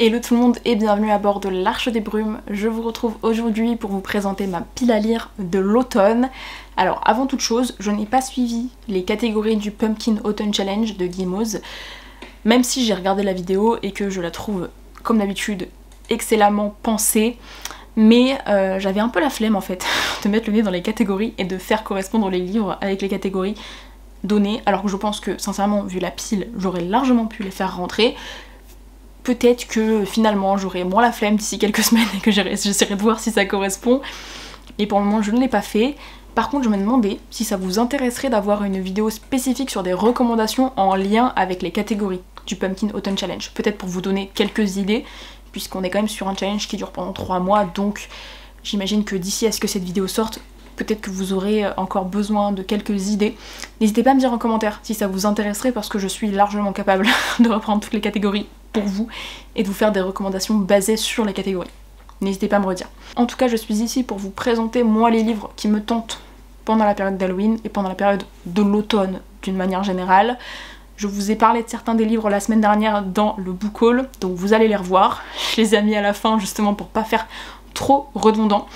Hello tout le monde et bienvenue à bord de l'Arche des Brumes. Je vous retrouve aujourd'hui pour vous présenter ma pile à lire de l'automne. Alors avant toute chose, je n'ai pas suivi les catégories du Pumpkin Autumn Challenge de Gimoz, même si j'ai regardé la vidéo et que je la trouve, comme d'habitude, excellemment pensée. Mais j'avais un peu la flemme en fait de mettre le nez dans les catégories et de faire correspondre les livres avec les catégories données, alors que je pense que sincèrement, vu la pile, j'aurais largement pu les faire rentrer. Peut-être que finalement j'aurai moins la flemme d'ici quelques semaines et que j'essaierai de voir si ça correspond. Et pour le moment je ne l'ai pas fait. Par contre je me demandais si ça vous intéresserait d'avoir une vidéo spécifique sur des recommandations en lien avec les catégories du Pumpkin Autumn Challenge. Peut-être pour vous donner quelques idées, puisqu'on est quand même sur un challenge qui dure pendant 3 mois, donc j'imagine que d'ici à ce que cette vidéo sorte, peut-être que vous aurez encore besoin de quelques idées. N'hésitez pas à me dire en commentaire si ça vous intéresserait, parce que je suis largement capable de reprendre toutes les catégories pour vous et de vous faire des recommandations basées sur les catégories. N'hésitez pas à me redire. En tout cas, je suis ici pour vous présenter moi les livres qui me tentent pendant la période d'Halloween et pendant la période de l'automne d'une manière générale. Je vous ai parlé de certains des livres la semaine dernière dans le book haul, donc vous allez les revoir. Je les ai mis à la fin justement pour pas faire trop redondant.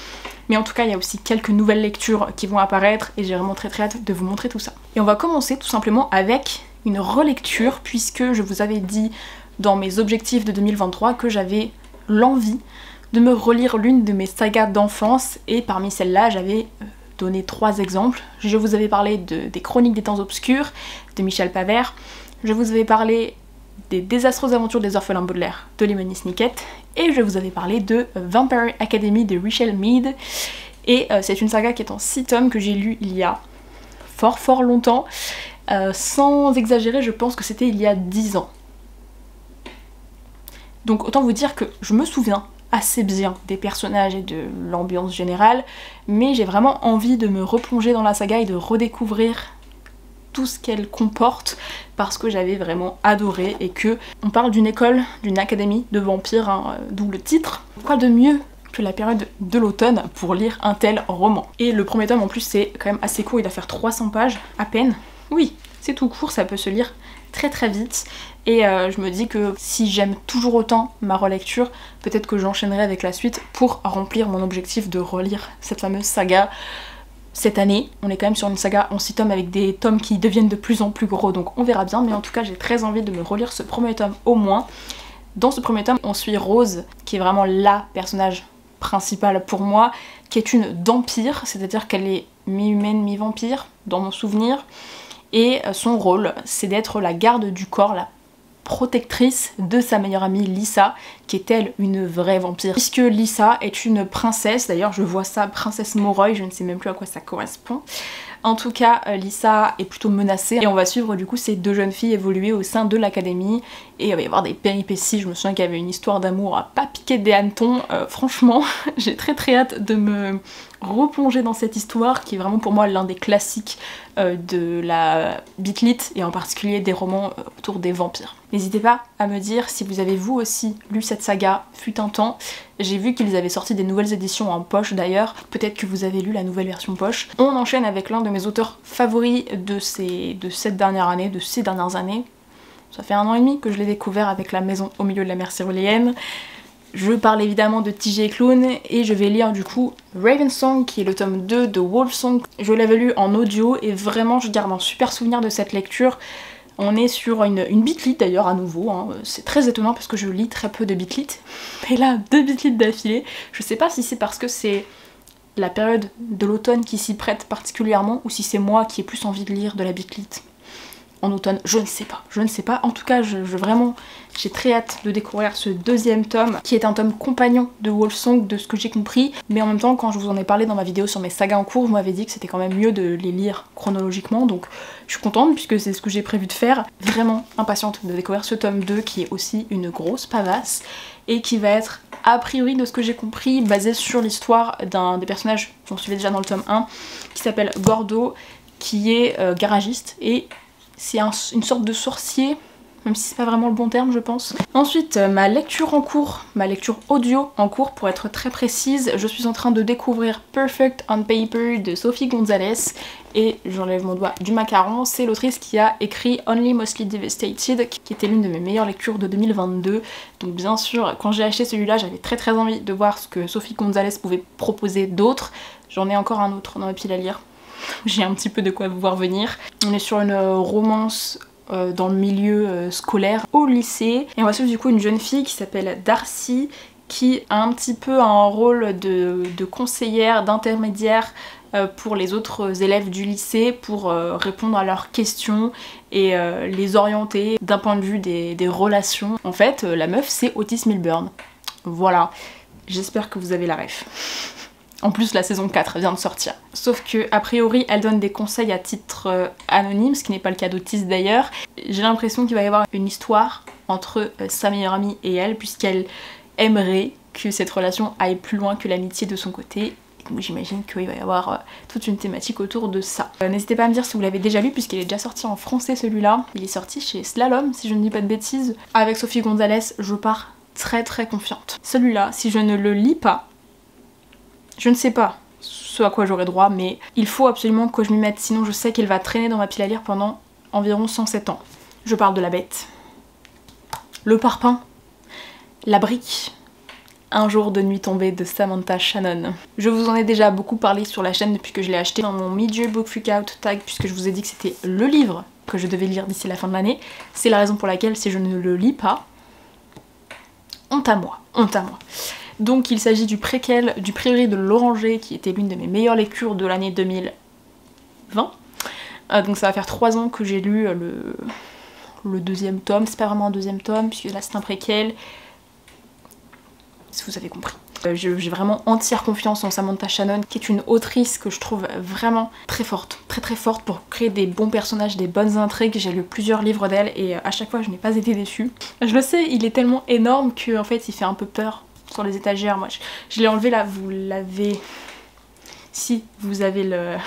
Mais en tout cas, il y a aussi quelques nouvelles lectures qui vont apparaître et j'ai vraiment très hâte de vous montrer tout ça. Et on va commencer tout simplement avec une relecture, puisque je vous avais dit dans mes objectifs de 2023 que j'avais l'envie de me relire l'une de mes sagas d'enfance, et parmi celles-là j'avais donné 3 exemples. Je vous avais parlé des Chroniques des Temps Obscurs de Michel Pavert, je vous avais parlé des Désastreuses Aventures des Orphelins Baudelaire de Lemony Snicket, et je vous avais parlé de Vampire Academy de Richelle Mead. Et c'est une saga qui est en 6 tomes que j'ai lu il y a fort longtemps. Sans exagérer, je pense que c'était il y a 10 ans. Donc autant vous dire que je me souviens assez bien des personnages et de l'ambiance générale, mais j'ai vraiment envie de me replonger dans la saga et de redécouvrir tout ce qu'elle comporte, parce que j'avais vraiment adoré, et que on parle d'une école, d'une académie de vampires, hein, d'où le titre. Quoi de mieux que la période de l'automne pour lire un tel roman? Et le premier tome en plus c'est quand même assez court, il doit faire 300 pages à peine. Oui, c'est tout court, ça peut se lire très vite, et je me dis que si j'aime toujours autant ma relecture, peut-être que j'enchaînerai avec la suite pour remplir mon objectif de relire cette fameuse saga cette année. On est quand même sur une saga en 6 tomes avec des tomes qui deviennent de plus en plus gros, donc on verra bien, mais en tout cas j'ai très envie de me relire ce premier tome au moins. Dans ce premier tome on suit Rose, qui est vraiment la personnage principale pour moi, qui est une vampire, c'est-à-dire qu'elle est mi-humaine, mi-vampire dans mon souvenir. Et son rôle, c'est d'être la garde du corps, la protectrice de sa meilleure amie Lisa, qui est elle une vraie vampire. Puisque Lisa est une princesse, d'ailleurs je vois ça, princesse Moroi, je ne sais même plus à quoi ça correspond. En tout cas, Lisa est plutôt menacée, et on va suivre du coup ces 2 jeunes filles évoluer au sein de l'académie, et il va y avoir des péripéties. Je me souviens qu'il y avait une histoire d'amour à pas piquer des hannetons, franchement, j'ai très hâte de me replonger dans cette histoire, qui est vraiment pour moi l'un des classiques de la bitlit, et en particulier des romans autour des vampires. N'hésitez pas à me dire si vous avez vous aussi lu cette saga, fut un temps. J'ai vu qu'ils avaient sorti des nouvelles éditions en poche d'ailleurs, peut-être que vous avez lu la nouvelle version poche. On enchaîne avec l'un de mes auteurs favoris de cette dernière année, de ces dernières années. Ça fait 1 an et demi que je l'ai découvert avec La Maison au milieu de la mer céruléenne. Je parle évidemment de TJ Klune, et je vais lire du coup Ravensong, qui est le tome 2 de Wolfsong. Je l'avais lu en audio et vraiment je garde un super souvenir de cette lecture. On est sur une bitlit d'ailleurs à nouveau, hein. C'est très étonnant parce que je lis très peu de bitlit, mais là 2 bitlits d'affilée. Je sais pas si c'est parce que c'est la période de l'automne qui s'y prête particulièrement, ou si c'est moi qui ai plus envie de lire de la bitlit en automne, je ne sais pas. En tout cas, j'ai très hâte de découvrir ce 2e tome, qui est un tome compagnon de Wolfsong, de ce que j'ai compris, mais en même temps, quand je vous en ai parlé dans ma vidéo sur mes sagas en cours, vous m'avez dit que c'était quand même mieux de les lire chronologiquement, donc je suis contente puisque c'est ce que j'ai prévu de faire. Vraiment impatiente de découvrir ce tome 2, qui est aussi une grosse pavasse, et qui va être, a priori de ce que j'ai compris, basé sur l'histoire d'un des personnages qu'on suivait déjà dans le tome 1, qui s'appelle Gordo, qui est garagiste, et c'est une sorte de sorcier même si c'est pas vraiment le bon terme je pense. Ensuite ma lecture en cours, ma lecture audio en cours pour être très précise, je suis en train de découvrir Perfect on Paper de Sophie Gonzalez et j'enlève mon doigt du macaron, c'est l'autrice qui a écrit Only Mostly Devastated qui était l'une de mes meilleures lectures de 2022. Donc bien sûr quand j'ai acheté celui-là j'avais très envie de voir ce que Sophie Gonzalez pouvait proposer d'autre. J'en ai encore un autre dans ma pile à lire, j'ai un petit peu de quoi vous voir venir. On est sur une romance dans le milieu scolaire au lycée et on va suivre du coup une jeune fille qui s'appelle Darcy qui a un petit peu un rôle de conseillère, d'intermédiaire pour les autres élèves du lycée pour répondre à leurs questions et les orienter d'un point de vue des relations. En fait la meuf c'est Otis Milburn, voilà, j'espère que vous avez la ref. En plus la saison 4 vient de sortir. Sauf que a priori elle donne des conseils à titre anonyme, ce qui n'est pas le cas d'Otis d'ailleurs. J'ai l'impression qu'il va y avoir une histoire entre sa meilleure amie et elle, puisqu'elle aimerait que cette relation aille plus loin que l'amitié de son côté. Donc j'imagine qu'il va y avoir toute une thématique autour de ça. N'hésitez pas à me dire si vous l'avez déjà lu, puisqu'il est déjà sorti en français celui-là. Il est sorti chez Slalom si je ne dis pas de bêtises. Avec Sophie Gonzalez, je pars très confiante. Celui-là, si je ne le lis pas, je ne sais pas ce à quoi j'aurai droit, mais il faut absolument que je m'y mette, sinon je sais qu'elle va traîner dans ma pile à lire pendant environ 107 ans. Je parle de La Bête, Le Parpaing, La Brique, Un jour de nuit tombée de Samantha Shannon. Je vous en ai déjà beaucoup parlé sur la chaîne depuis que je l'ai acheté dans mon Mid-Year Book Freakout tag, puisque je vous ai dit que c'était le livre que je devais lire d'ici la fin de l'année. C'est la raison pour laquelle si je ne le lis pas, honte à moi, honte à moi. Donc il s'agit du préquel du Prieuré de l'Oranger qui était l'une de mes meilleures lectures de l'année 2020. Donc ça va faire 3 ans que j'ai lu le deuxième tome, c'est pas vraiment un deuxième tome puisque là c'est un préquel, si vous avez compris. J'ai vraiment entière confiance en Samantha Shannon qui est une autrice que je trouve vraiment très forte, très forte pour créer des bons personnages, des bonnes intrigues. J'ai lu plusieurs livres d'elle et à chaque fois je n'ai pas été déçue. Je le sais, il est tellement énorme qu'en fait il fait un peu peur sur les étagères. Moi je l'ai enlevé là, vous l'avez... Si vous avez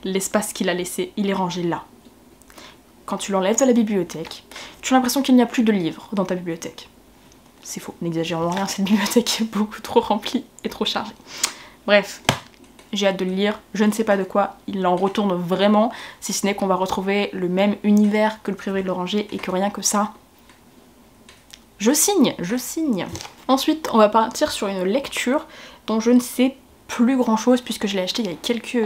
l'espace qu'il a laissé, il est rangé là. Quand tu l'enlèves de la bibliothèque, tu as l'impression qu'il n'y a plus de livres dans ta bibliothèque. C'est faux, n'exagérons rien, cette bibliothèque est beaucoup trop remplie et trop chargée. Bref, j'ai hâte de le lire, je ne sais pas de quoi il en retourne vraiment, si ce n'est qu'on va retrouver le même univers que le Prieuré de l'Oranger et que rien que ça... Je signe, je signe. Ensuite, on va partir sur une lecture dont je ne sais plus grand chose puisque je l'ai acheté il y a quelques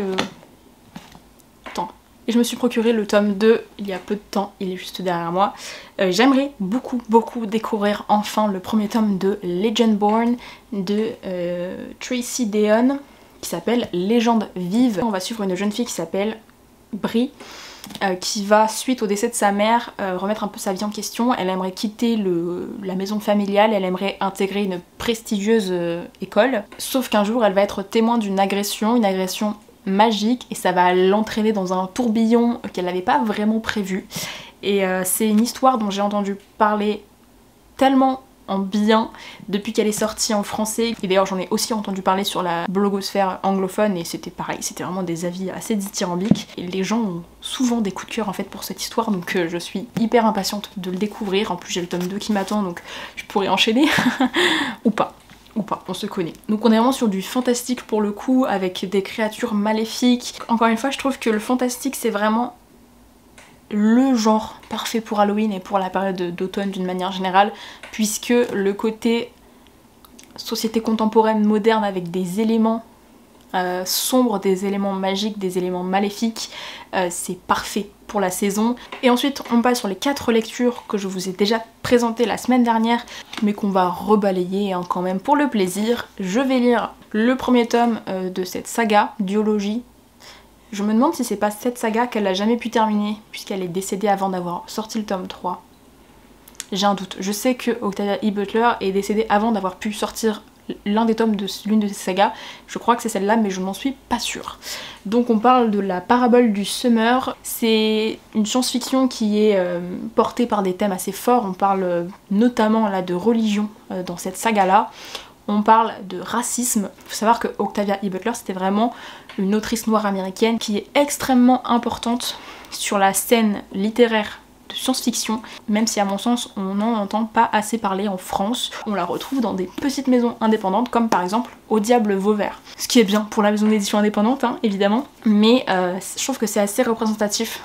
temps. Et je me suis procuré le tome 2 il y a peu de temps, il est juste derrière moi. J'aimerais beaucoup découvrir enfin le premier tome de Legendborn de Tracy Deonn qui s'appelle Légende vive. On va suivre une jeune fille qui s'appelle Brie qui va, suite au décès de sa mère, remettre un peu sa vie en question. Elle aimerait quitter la maison familiale, elle aimerait intégrer une prestigieuse école. Sauf qu'un jour, elle va être témoin d'une agression, une agression magique, et ça va l'entraîner dans un tourbillon qu'elle n'avait pas vraiment prévu. Et c'est une histoire dont j'ai entendu parler tellement en bien depuis qu'elle est sortie en français, et d'ailleurs j'en ai aussi entendu parler sur la blogosphère anglophone et c'était pareil, c'était vraiment des avis assez dithyrambiques et les gens ont souvent des coups de cœur en fait pour cette histoire, donc je suis hyper impatiente de le découvrir. En plus j'ai le tome 2 qui m'attend, donc je pourrais enchaîner ou pas, on se connaît. Donc on est vraiment sur du fantastique pour le coup, avec des créatures maléfiques. Encore une fois je trouve que le fantastique c'est vraiment le genre parfait pour Halloween et pour la période d'automne d'une manière générale, puisque le côté société contemporaine moderne avec des éléments sombres, des éléments magiques, des éléments maléfiques, c'est parfait pour la saison. Et ensuite on passe sur les 4 lectures que je vous ai déjà présentées la semaine dernière mais qu'on va rebalayer hein, quand même pour le plaisir. Je vais lire le premier tome de cette saga, Duologie. Je me demande si c'est pas cette saga qu'elle a jamais pu terminer puisqu'elle est décédée avant d'avoir sorti le tome 3. J'ai un doute. Je sais que Octavia E. Butler est décédée avant d'avoir pu sortir l'un des tomes de l'une de ces sagas. Je crois que c'est celle-là mais je n'en suis pas sûre. Donc on parle de la parabole du Summer. C'est une science-fiction qui est portée par des thèmes assez forts. On parle notamment là de religion dans cette saga-là. On parle de racisme. Il faut savoir que Octavia E. Butler c'était vraiment une autrice noire américaine qui est extrêmement importante sur la scène littéraire de science-fiction, même si à mon sens on n'en entend pas assez parler en France. On la retrouve dans des petites maisons indépendantes comme par exemple Au Diable Vauvert. Ce qui est bien pour la maison d'édition indépendante hein, évidemment, mais je trouve que c'est assez représentatif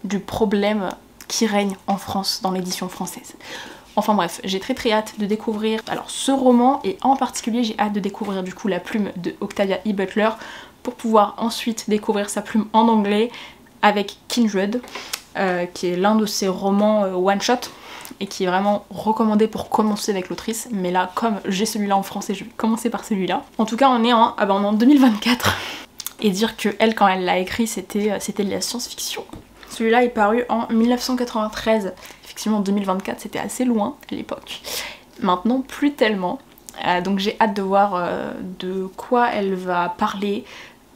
du problème qui règne en France dans l'édition française. Enfin bref, j'ai très hâte de découvrir alors ce roman et en particulier j'ai hâte de découvrir du coup la plume de Octavia E. Butler pour pouvoir ensuite découvrir sa plume en anglais avec Kindred, qui est l'un de ses romans one-shot et qui est vraiment recommandé pour commencer avec l'autrice, mais là comme j'ai celui-là en français je vais commencer par celui-là. En tout cas on est en 2024 et dire que elle quand elle l'a écrit c'était de la science-fiction. Celui-là est paru en 1993, effectivement en 2024 c'était assez loin à l'époque, maintenant plus tellement, donc j'ai hâte de voir de quoi elle va parler.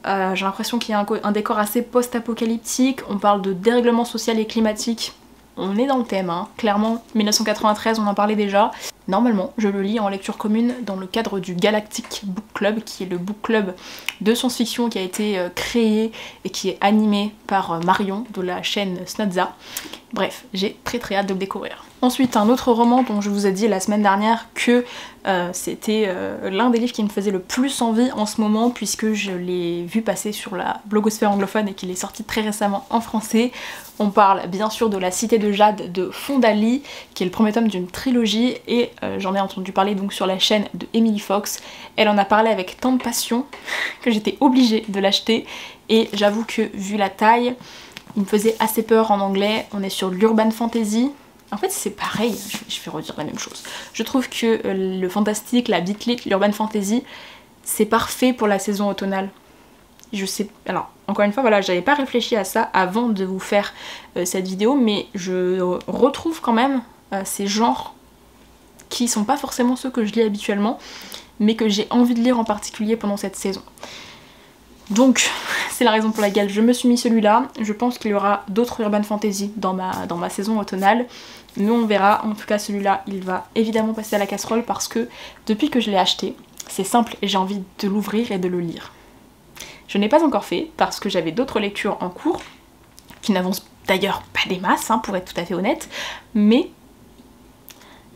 J'ai l'impression qu'il y a un décor assez post-apocalyptique, on parle de dérèglement social et climatique, on est dans le thème, hein. Clairement 1993 on en parlait déjà. Normalement je le lis en lecture commune dans le cadre du Galactic Book Club, qui est le book club de science-fiction qui a été créé et qui est animé par Marion de la chaîne Snodza. Bref, j'ai très hâte de le découvrir. Ensuite, un autre roman dont je vous ai dit la semaine dernière que c'était l'un des livres qui me faisait le plus envie en ce moment puisque je l'ai vu passer sur la blogosphère anglophone et qu'il est sorti très récemment en français. On parle bien sûr de La Cité de Jade de Fondali, qui est le premier tome d'une trilogie et j'en ai entendu parler donc sur la chaîne de Emily Fox. Elle en a parlé avec tant de passion que j'étais obligée de l'acheter et j'avoue que vu la taille, il me faisait assez peur en anglais. On est sur l'urban fantasy. En fait c'est pareil, je vais redire la même chose. Je trouve que le fantastique, la beat lit, l'urban fantasy, c'est parfait pour la saison automnale. Je sais, alors encore une fois voilà, j'avais pas réfléchi à ça avant de vous faire cette vidéo, mais je retrouve quand même ces genres qui sont pas forcément ceux que je lis habituellement, mais que j'ai envie de lire en particulier pendant cette saison. Donc c'est la raison pour laquelle je me suis mis celui-là. Je pense qu'il y aura d'autres urban fantasy dans ma saison automnale, mais on verra. En tout cas celui-là il va évidemment passer à la casserole parce que depuis que je l'ai acheté, c'est simple et j'ai envie de l'ouvrir et de le lire. Je n'ai pas encore fait parce que j'avais d'autres lectures en cours, qui n'avancent d'ailleurs pas des masses hein, pour être tout à fait honnête, mais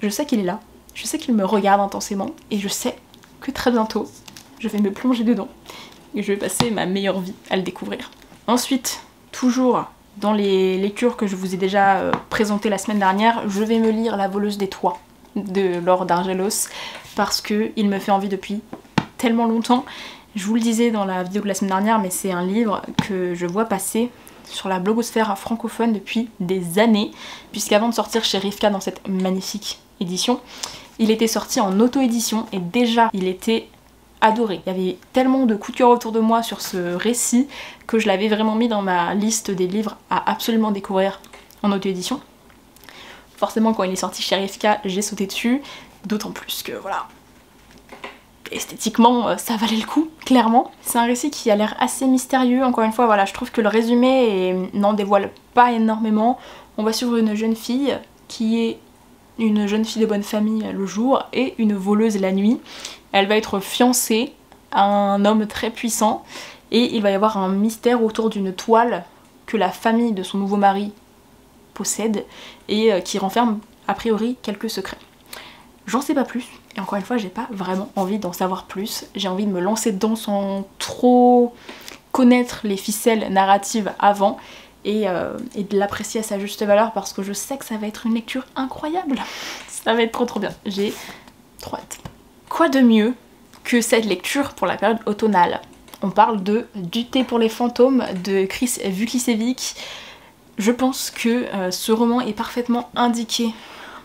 je sais qu'il est là, je sais qu'il me regarde intensément et je sais que très bientôt je vais me plonger dedans et je vais passer ma meilleure vie à le découvrir. Ensuite, toujours dans les lectures que je vous ai déjà présentées la semaine dernière, je vais me lire La Voleuse des Toits de Laure Dargelos parce qu'il me fait envie depuis tellement longtemps. Je vous le disais dans la vidéo de la semaine dernière, mais c'est un livre que je vois passer sur la blogosphère francophone depuis des années, puisqu'avant de sortir chez Rivka dans cette magnifique édition, il était sorti en auto-édition et déjà il était adoré. Il y avait tellement de coups de cœur autour de moi sur ce récit que je l'avais vraiment mis dans ma liste des livres à absolument découvrir en auto-édition. Forcément quand il est sorti chez Rivka, j'ai sauté dessus, d'autant plus que voilà, esthétiquement ça valait le coup, clairement. C'est un récit qui a l'air assez mystérieux, encore une fois voilà, je trouve que le résumé n'en dévoile pas énormément. On va suivre une jeune fille qui est une jeune fille de bonne famille le jour et une voleuse la nuit. Elle va être fiancée à un homme très puissant et il va y avoir un mystère autour d'une toile que la famille de son nouveau mari possède et qui renferme a priori quelques secrets. J'en sais pas plus et encore une fois j'ai pas vraiment envie d'en savoir plus. J'ai envie de me lancer dedans sans trop connaître les ficelles narratives avant et de l'apprécier à sa juste valeur parce que je sais que ça va être une lecture incroyable. Ça va être trop bien, j'ai trop hâte. Quoi de mieux que cette lecture pour la période automnale? On parle de Du thé pour les fantômes de Chris Vukicevic. Je pense que ce roman est parfaitement indiqué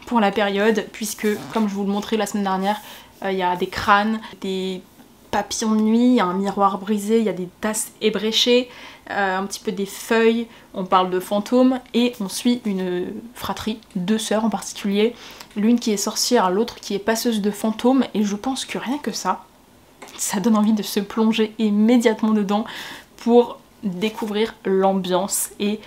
pour la période puisque, comme je vous le montrais la semaine dernière, il y a des crânes, des papillons de nuit, il y a un miroir brisé, il y a des tasses ébréchées, un petit peu des feuilles, on parle de fantômes et on suit une fratrie, deux sœurs en particulier, l'une qui est sorcière, l'autre qui est passeuse de fantômes et je pense que rien que ça donne envie de se plonger immédiatement dedans pour découvrir l'ambiance et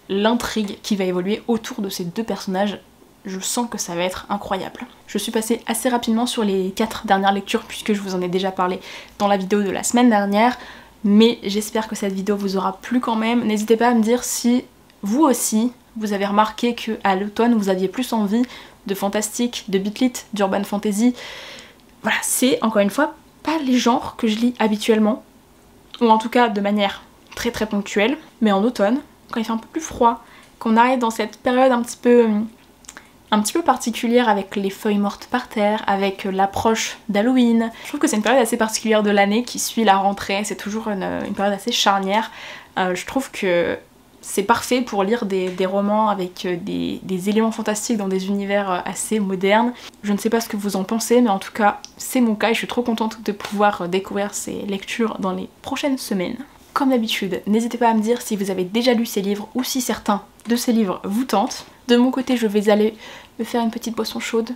l'intrigue qui va évoluer autour de ces deux personnages. Je sens que ça va être incroyable. Je suis passée assez rapidement sur les 4 dernières lectures puisque je vous en ai déjà parlé dans la vidéo de la semaine dernière, mais j'espère que cette vidéo vous aura plu quand même. N'hésitez pas à me dire si vous aussi vous avez remarqué qu'à l'automne vous aviez plus envie de fantastique, de beat lit, d'urban fantasy. Voilà, c'est encore une fois pas les genres que je lis habituellement, ou en tout cas de manière très très ponctuelle, mais en automne, quand il fait un peu plus froid, qu'on arrive dans cette période un petit peu particulière avec les feuilles mortes par terre, avec l'approche d'Halloween. Je trouve que c'est une période assez particulière de l'année qui suit la rentrée, c'est toujours une période assez charnière. Je trouve que c'est parfait pour lire des romans avec des éléments fantastiques dans des univers assez modernes. Je ne sais pas ce que vous en pensez, mais en tout cas c'est mon cas et je suis trop contente de pouvoir découvrir ces lectures dans les prochaines semaines. Comme d'habitude, n'hésitez pas à me dire si vous avez déjà lu ces livres ou si certains de ces livres vous tentent. De mon côté, je vais aller me faire une petite boisson chaude,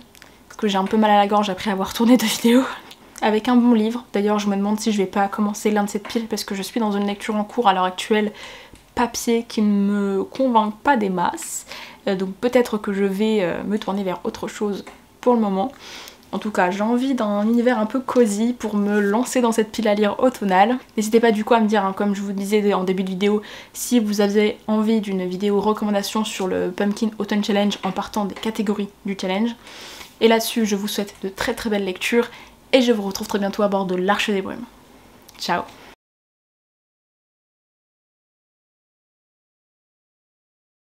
parce que j'ai un peu mal à la gorge après avoir tourné 2 vidéos. Avec un bon livre. D'ailleurs, je me demande si je vais pas commencer l'un de cette pile, parce que je suis dans une lecture en cours à l'heure actuelle, papier qui ne me convainc pas des masses. Donc peut-être que je vais me tourner vers autre chose pour le moment. En tout cas, j'ai envie d'un univers un peu cosy pour me lancer dans cette pile à lire automnale. N'hésitez pas du coup à me dire, hein, comme je vous disais en début de vidéo, si vous avez envie d'une vidéo recommandation sur le Pumpkin Autumn Challenge en partant des catégories du challenge. Et là-dessus, je vous souhaite de très très belles lectures et je vous retrouve très bientôt à bord de l'Arche des Brumes. Ciao!